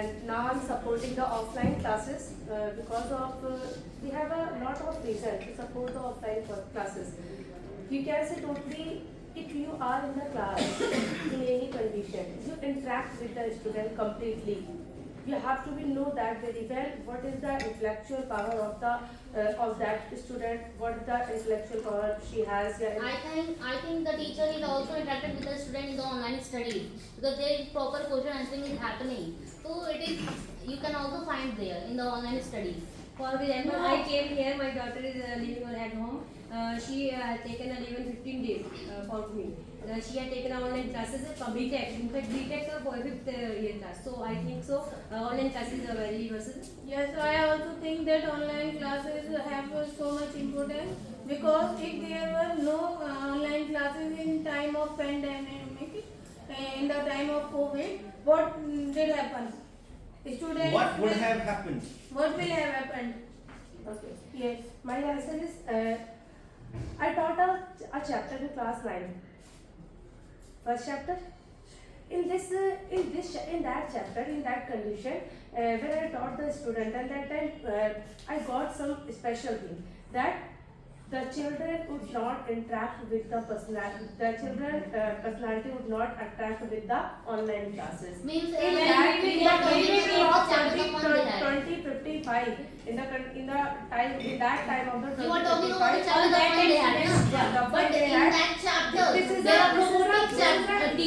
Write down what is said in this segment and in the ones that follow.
and now I'm supporting the offline classes because of we have a lot of reason to support the offline classes. You can say totally if you are in the class in any condition, you interact with the student completely. You have to be know that very well what is the intellectual power of that student, what is the intellectual power she has. Yeah, I think the teacher is also interacted with the student in the online studies because there is proper question answering is happening. So it is you can also find there in the online studies. For example, I came here, my daughter is living at home. She had taken 11-15 days for me. She had taken online classes for BTech. In fact, BTech for 5th year class. So I think so. Online classes are very versatile. Yes, I also think that online classes have so much importance because if there were no online classes in time of pandemic, in the time of COVID, what did happen? Students. What would have happened? What will have happened? okay. Yes. My answer is I taught a chapter in class 9. First chapter. In that chapter, in that condition, when I taught the student, at that time I got some special thing that the children would not interact with the personality. The children personality would not interact with the online classes. Means In that the condition of 2055, in that time of the you are talking about the 2055, chapter the fun they had, yeah, na? the But fun they in had. that chapter This is there are this is robotic teachers,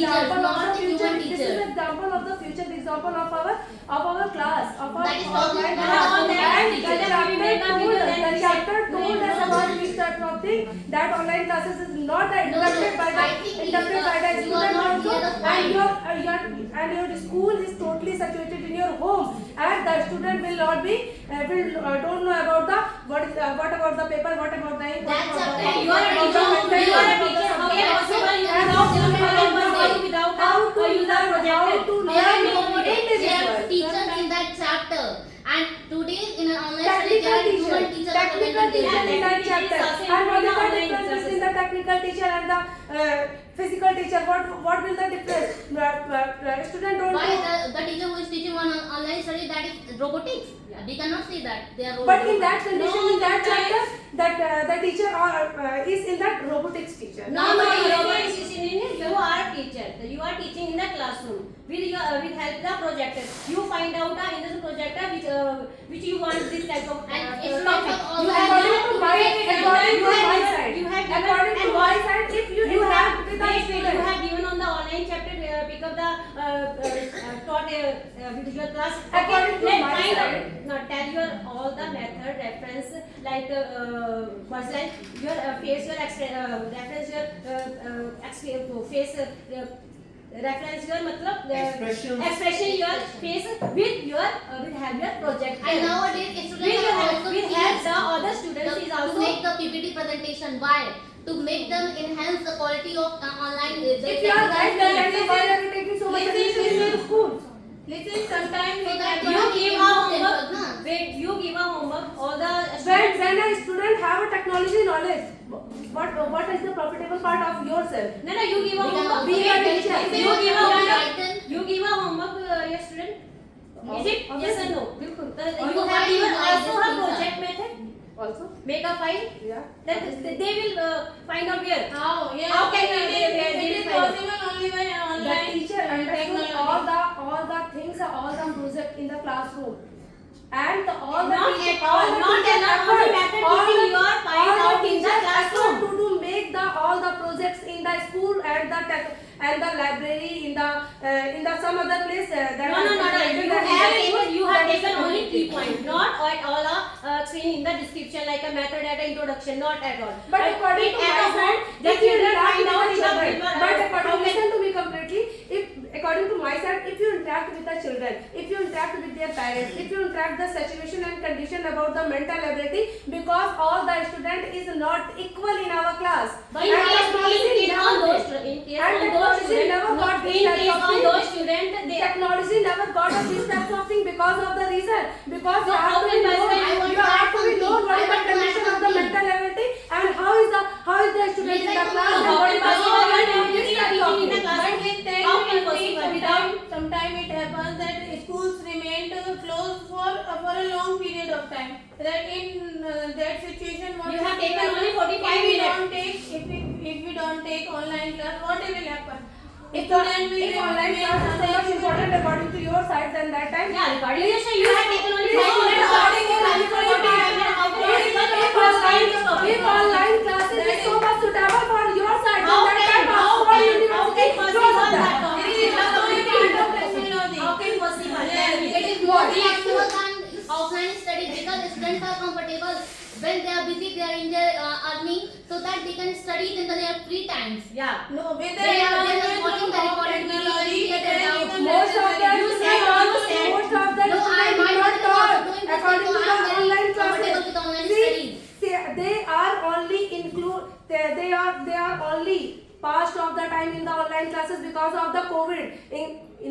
example of not the human future. This is teachers. an example of the future. The example of our class, of our That is talking online about class. that And teacher. the chapter told us about this type of thing, that online classes is not inducted by I think the you are student not also, near the point. and your school is totally situated in your home, and the student will not be don't know about the what about the paper, what about the ink, That what about chapter, the- you are a about teacher, the you are a mental, teacher, how about the possible you and cannot how learn to one day without how a to user learn, how projector. to There are learn robotic individual. teachers in that chapter, and today in an online study there are human teachers Technical available teacher there. in that chapter. also And what is the online difference classes. between the technical teacher and the physical teacher? What will the difference? Student don't Why know. the teacher who is teaching on online study, that is robotics? We cannot say that they are But in robotics. that condition, No, in that sometimes- chapter, that the teacher is in that robotics teacher. No, you are a teacher. You are teaching in the classroom with help the projector. You find out in this projector which you want this type of And it's topic. not You all have According to given- my you have side, you have given according to and my what- side, if you you have interact with the you student, have given on the online chapter pick up the taught with your class. According to Let's my find side. out. Now tell your all the method reference like what's like your face your reference your face reference your matlab Expressions. expression your face with your with help your project. And nowadays students with are help also with help teach the other students is to also make the PPT presentation. Why? To make them enhance the quality of online. if you are right, then why are you taking so much attention in your schools? Listen, sometimes So that you give a homework. na? Wait, you give a homework all the When a student have a technology knowledge, what is the profitable part of yourself? No, you give a We can homework. also Be a make teacher. them- You give a Right homework. then. You give a homework your student. Is it yes or no? Bilkul. You have given also a project method. Also, Make a file. yeah. That they will find out where. How? Yes, How can it they is find out? possible only by The online teacher understood technology. all the things, all the project in the classroom, and all the Not teacher, at all, not teacher enough of the effort, method all keeping the- your find all the out in the teacher classroom. effort to make all the projects in the school and the library in the some other place that No. You have taken only 3 points, not at all explain in the description like a method at introduction, not at all. But according to at my a side, home, the if you children interact find out with in the the children, paper. but according, listen to me completely. According to my side, if you interact with the children, if you interact with their parents, if you interact the situation and condition about the mental ability, because all the student is not equal in our class. But And technology never got- and technology never got this type of thing. those students, they Technology never got of this type of thing because of the reason. Because So you have how to can be my known, side- you have to be known what is the I want to condition add of the something. mental ability and how is the student in the Listen to class me. and How what can is the possible student you in this are type of teaching in the thing. class? But with How can technology, possible without sometimes it happens that schools remain of time. That in that situation, what You have will taken happen? only 45 if we minutes. don't take if we don't take online class, what will happen? If Student will if online remain class is so much uneducated. important according to your side, then that time. Yeah, according to you, sir, you have taken only Please 5 minutes. according to According to you, if online classes is so much suitable for your side, then that time Oxford University shows up that. This is also a part of technology. How can possible? It is more flexible than offline study because students are comfortable when they are busy, they are in their earning, so that they can study in their free times. Yeah. No, with the They are just advancement watching the of recorded videos and technology, get it it is out. even Most of them You students said, also, you said. most of them No, students my do not mother is also talk doing this according to thing, so the I am very online comfortable with classes. online See, studies. they are only they are only passed of the time in the online classes because of the COVID. In